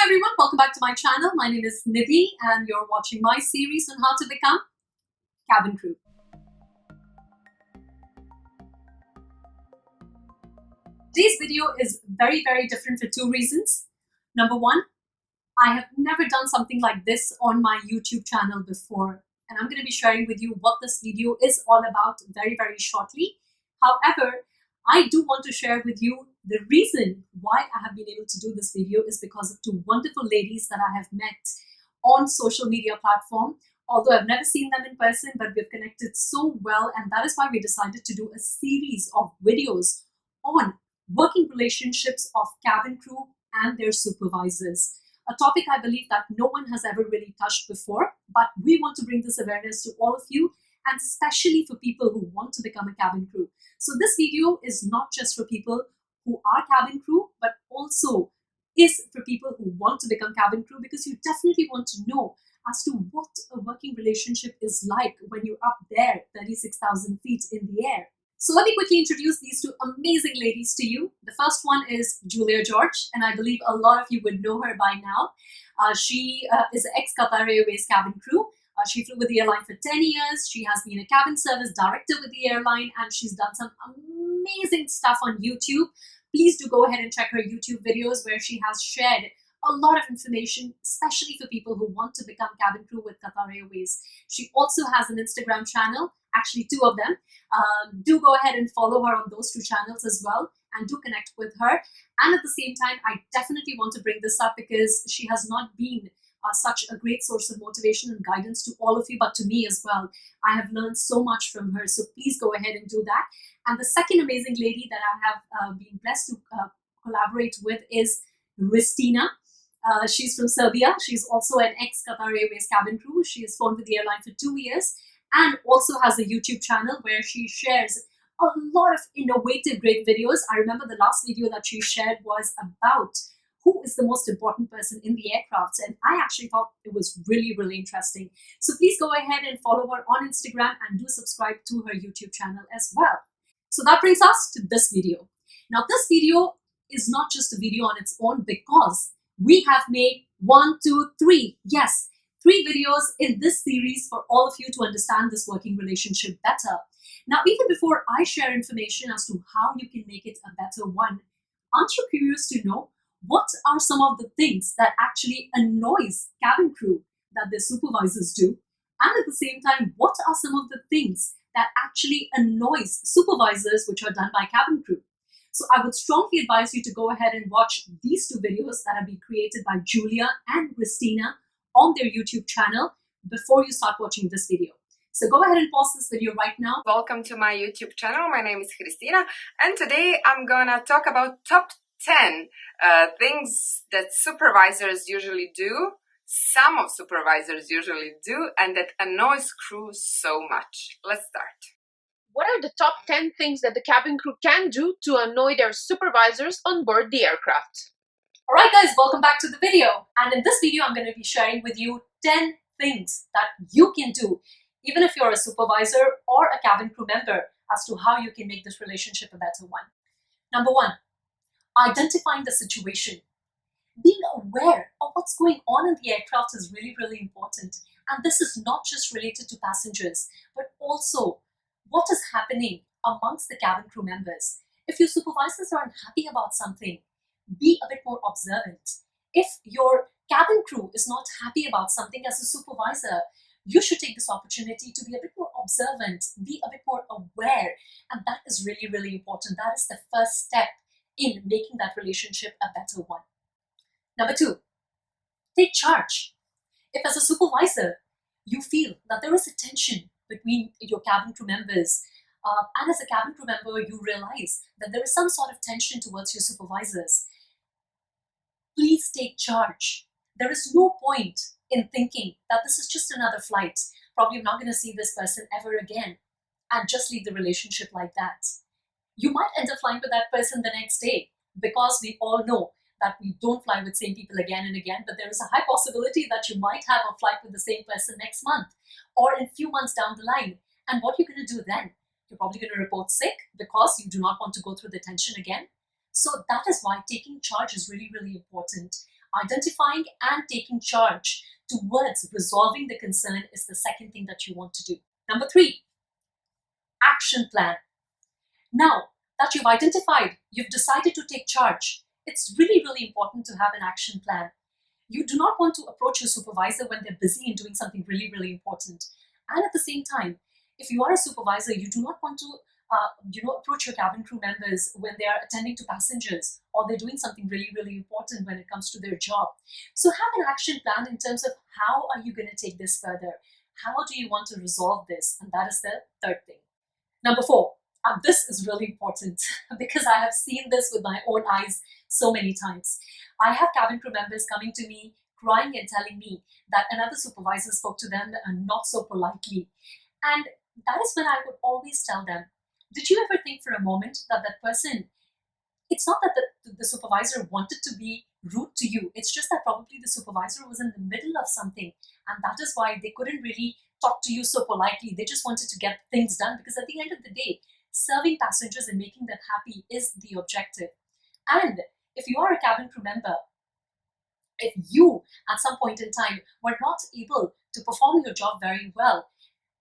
Hello everyone, welcome back to my channel. My name is Nidhi and you're watching my series on how to become cabin crew. Today's video is very different for two reasons. Number one, I have never done something like this on my YouTube channel before, and I'm going to be sharing with you what this video is all about very shortly. However, I do want to share with you the reason why I have been able to do this video is because of two wonderful ladies that I have met on social media platform. Although I've never seen them in person, but we've connected so well, and that is why we decided to do a series of videos on working relationships of cabin crew and their supervisors. A topic I believe that no one has ever really touched before, but we want to bring this awareness to all of you, and especially for people who want to become a cabin crew. So this video is not just for people who are cabin crew, but also is for people who want to become cabin crew, because you definitely want to know as to what a working relationship is like when you're up there 36,000 feet in the air. So let me quickly introduce these two amazing ladies to you. The first one is Julia George, and I believe a lot of you would know her by now. She is an ex-Qatar Airways cabin crew. She flew with the airline for 10 years. She has been a cabin service director with the airline, and she's done some amazing stuff on YouTube. Please do go ahead and check her YouTube videos where she has shared a lot of information, especially for people who want to become cabin crew with Qatar Airways. She also has an Instagram channel, actually two of them. Do go ahead and follow her on those two channels as well, and do connect with her. And at the same time, I definitely want to bring this up because she has not been such a great source of motivation and guidance to all of you, but to me as well. I have learned so much from her, so please go ahead and do that. And the second amazing lady that I have been blessed to collaborate with is Hristina. She's from Serbia. She's also an ex-Qatar Airways cabin crew. She has flown with the airline for 2 years and also has a YouTube channel where she shares a lot of innovative, great videos. I remember the last video that she shared was about who is the most important person in the aircraft, and I actually thought it was really interesting. So please go ahead and follow her on Instagram and do subscribe to her YouTube channel as well. So that brings us to this video. Now this video is not just a video on its own, because we have made 1, 2, 3, yes, 3 videos in this series for all of you to understand this working relationship better. Now, even before I share information as to how you can make it a better one, aren't you curious to know what are some of the things that actually annoys cabin crew that their supervisors do? And at the same time, what are some of the things that actually annoys supervisors which are done by cabin crew? So I would strongly advise you to go ahead and watch these two videos that have been created by Julia and Hristina on their YouTube channel before you start watching this video. So go ahead and pause this video right now. Welcome to my YouTube channel. My name is Hristina, and today I'm gonna talk about top 10 things that supervisors usually do, some of supervisors usually do, and that annoys crew so much. Let's start. What are the top 10 things that the cabin crew can do to annoy their supervisors on board the aircraft? Alright guys, welcome back to the video. And in this video, I'm going to be sharing with you 10 things that you can do, even if you're a supervisor or a cabin crew member, as to how you can make this relationship a better one. Number 1, identifying the situation. Being aware of what's going on in the aircraft is really important. And this is not just related to passengers, but also what is happening amongst the cabin crew members. If your supervisors are unhappy about something, be a bit more observant. If your cabin crew is not happy about something, as a supervisor, you should take this opportunity to be a bit more observant, be a bit more aware, and that is really important. That is the first step in making that relationship a better one. Number 2, take charge. If as a supervisor, you feel that there is a tension between your cabin crew members, and as a cabin crew member, you realize that there is some sort of tension towards your supervisors, please take charge. There is no point in thinking that this is just another flight. Probably I'm not going to see this person ever again, and just leave the relationship like that. You might end up flying with that person the next day, because we all know that we don't fly with same people again and again, but there is a high possibility that you might have a flight with the same person next month or in a few months down the line. And what are you going to do then? You're probably going to report sick because you do not want to go through the tension again. So that is why taking charge is really important. Identifying and taking charge towards resolving the concern is the second thing that you want to do. Number 3, action plan. Now that you've identified, you've decided to take charge, it's really, really important to have an action plan. You do not want to approach your supervisor when they're busy and doing something really, really important. And at the same time, if you are a supervisor, you do not want to approach your cabin crew members when they are attending to passengers or they're doing something really, really important when it comes to their job. So have an action plan in terms of how are you going to take this further? How do you want to resolve this? And that is the third thing. Number 4, and this is really important because I have seen this with my own eyes so many times. I have cabin crew members coming to me crying and telling me that another supervisor spoke to them not so politely. And that is when I would always tell them, did you ever think for a moment that that person, it's not that the supervisor wanted to be rude to you, it's just that probably the supervisor was in the middle of something and that is why they couldn't really talk to you so politely. They just wanted to get things done because at the end of the day, serving passengers and making them happy is the objective. And if you are a cabin crew member, if you at some point in time were not able to perform your job very well,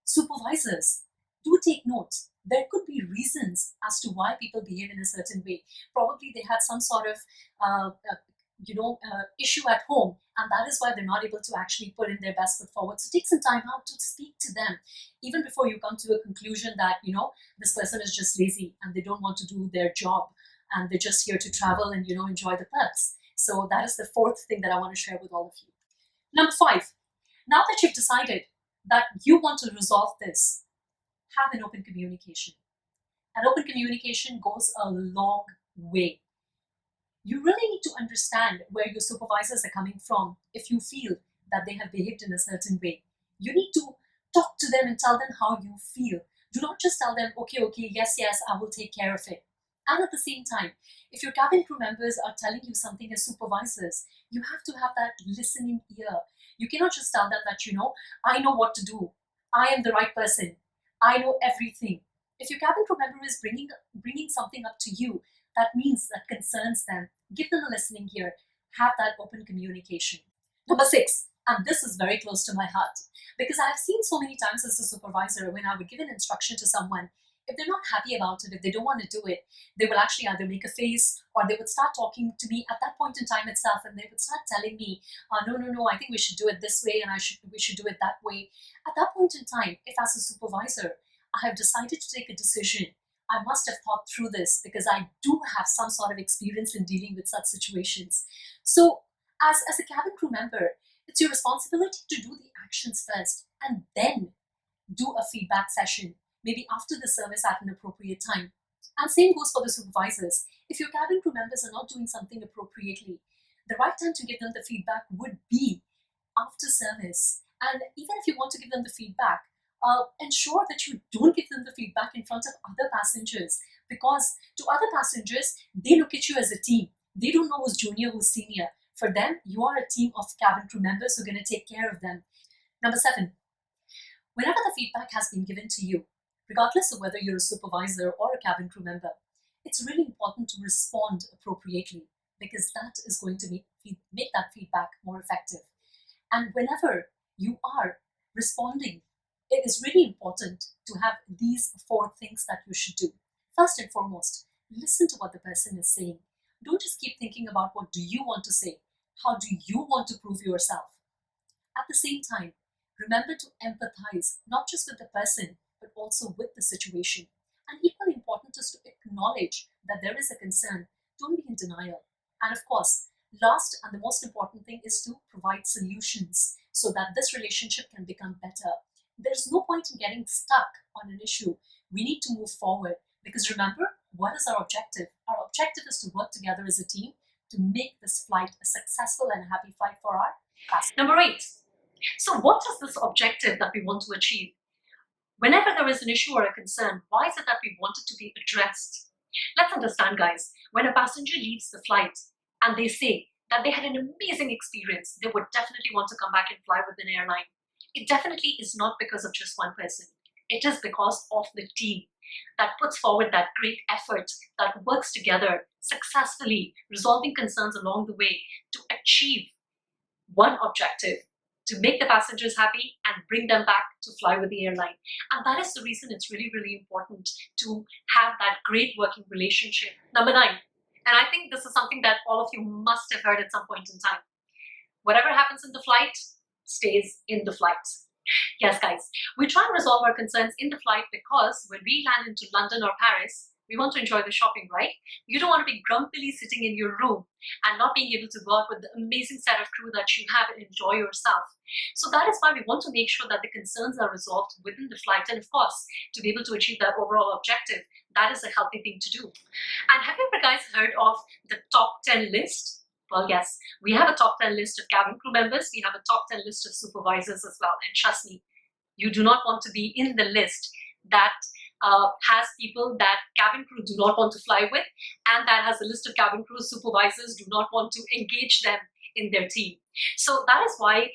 supervisors, do take note. There could be reasons as to why people behave in a certain way. Probably they had some sort of issue at home, and that is why they're not able to actually put in their best foot forward. So take some time out to speak to them, even before you come to a conclusion that, this person is just lazy and they don't want to do their job and they're just here to travel and, enjoy the perks. So that is the fourth thing that I want to share with all of you. Number 5, now that you've decided that you want to resolve this, have an open communication. And open communication goes a long way. You really need to understand where your supervisors are coming from if you feel that they have behaved in a certain way. You need to talk to them and tell them how you feel. Do not just tell them, okay, yes, I will take care of it. And at the same time, if your cabin crew members are telling you something as supervisors, you have to have that listening ear. You cannot just tell them that, I know what to do. I am the right person. I know everything. If your cabin crew member is bringing something up to you that means that concerns them, give them a listening ear. Have that open communication. Number 6, and this is very close to my heart because I have seen so many times as a supervisor when I would give an instruction to someone, if they're not happy about it, if they don't want to do it, they will actually either make a face or they would start talking to me at that point in time itself and they would start telling me, no, I think we should do it this way and we should do it that way. At that point in time, if as a supervisor, I have decided to take a decision, I must have thought through this because I do have some sort of experience in dealing with such situations. So as a cabin crew member, it's your responsibility to do the actions first and then do a feedback session, maybe after the service at an appropriate time. And same goes for the supervisors. If your cabin crew members are not doing something appropriately, the right time to give them the feedback would be after service. And even if you want to give them the feedback, ensure that you don't give them the feedback in front of other passengers, because to other passengers, they look at you as a team. They don't know who's junior, who's senior. For them, you are a team of cabin crew members who are going to take care of them. Number 7, whenever the feedback has been given to you, regardless of whether you're a supervisor or a cabin crew member, it's really important to respond appropriately because that is going to make that feedback more effective. And whenever you are responding, it is really important to have these 4 things that you should do. First and foremost, listen to what the person is saying. Don't just keep thinking about what do you want to say. How do you want to prove yourself? At the same time, remember to empathize, not just with the person, but also with the situation. And equally important is to acknowledge that there is a concern. Don't be in denial. And of course, last and the most important thing is to provide solutions so that this relationship can become better. There's no point in getting stuck on an issue. We need to move forward because remember, what is our objective? Our objective is to work together as a team to make this flight a successful and happy flight for our passengers. Number 8. So what is this objective that we want to achieve? Whenever there is an issue or a concern, why is it that we want it to be addressed? Let's understand, guys, when a passenger leaves the flight and they say that they had an amazing experience, they would definitely want to come back and fly with an airline. It definitely is not because of just one person. It is because of the team that puts forward that great effort, that works together successfully, resolving concerns along the way to achieve one objective, to make the passengers happy and bring them back to fly with the airline. And that is the reason it's really, really important to have that great working relationship. Number 9, and I think this is something that all of you must have heard at some point in time. Whatever happens in the flight stays in the flight. Yes, guys, we try and resolve our concerns in the flight because when we land into London or Paris, we want to enjoy the shopping, right? You don't want to be grumpily sitting in your room and not being able to go out with the amazing set of crew that you have and enjoy yourself. So that is why we want to make sure that the concerns are resolved within the flight, and of course, to be able to achieve that overall objective, that is a healthy thing to do. And have you ever guys heard of the top 10 list? Well, yes, we have a top 10 list of cabin crew members. We have a top 10 list of supervisors as well. And trust me, you do not want to be in the list that has people that cabin crew do not want to fly with, and that has a list of cabin crew supervisors do not want to engage them in their team. So that is why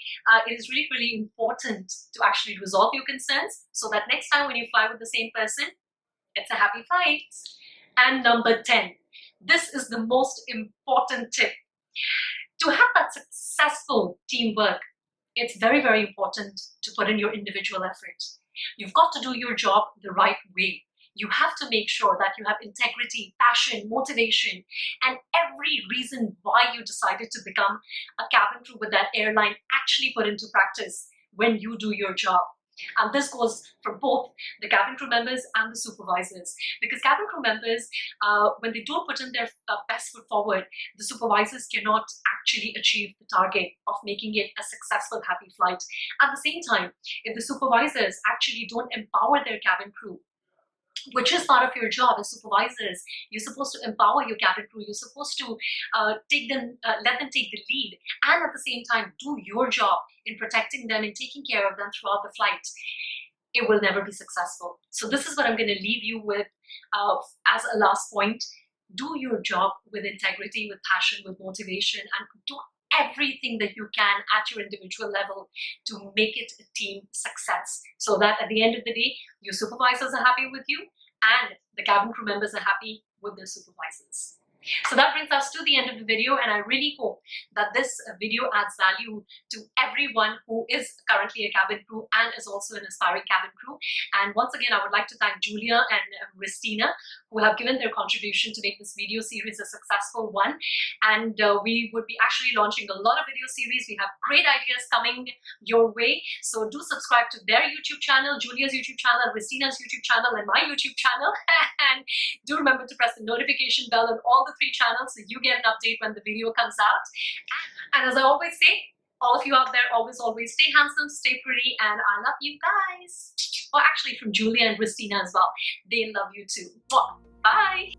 it is really, really important to actually resolve your concerns so that next time when you fly with the same person, it's a happy flight. And number 10, this is the most important tip. To have that successful teamwork, it's very, very important to put in your individual effort. You've got to do your job the right way. You have to make sure that you have integrity, passion, motivation, and every reason why you decided to become a cabin crew with that airline actually put into practice when you do your job. And this goes for both the cabin crew members and the supervisors, because cabin crew members, when they don't put in their best foot forward, the supervisors cannot actually achieve the target of making it a successful, happy flight. At the same time, if the supervisors actually don't empower their cabin crew, which is part of your job as supervisors, you're supposed to empower your cabin crew. You're supposed to let them take the lead, and at the same time do your job in protecting them and taking care of them throughout the flight. It will never be successful. So this is what I'm going to leave you with as a last point. Do your job with integrity, with passion, with motivation, and do everything that you can at your individual level to make it a team success, so that at the end of the day, your supervisors are happy with you and the cabin crew members are happy with their supervisors. So that brings us to the end of the video, and I really hope that this video adds value to everyone who is currently a cabin crew and is also an aspiring cabin crew. And once again, I would like to thank Julia and Hristina, who have given their contribution to make this video series a successful one. And we would be actually launching a lot of video series. We have great ideas coming your way. So do subscribe to their YouTube channel, Julia's YouTube channel, Hristina's YouTube channel, and my YouTube channel. And do remember to press the notification bell on all the 3 channels so you get an update when the video comes out. And as I always say, all of you out there, always stay handsome, stay pretty, and I love you guys. Well, actually, from Julia and Hristina as well. They love you too. Bye.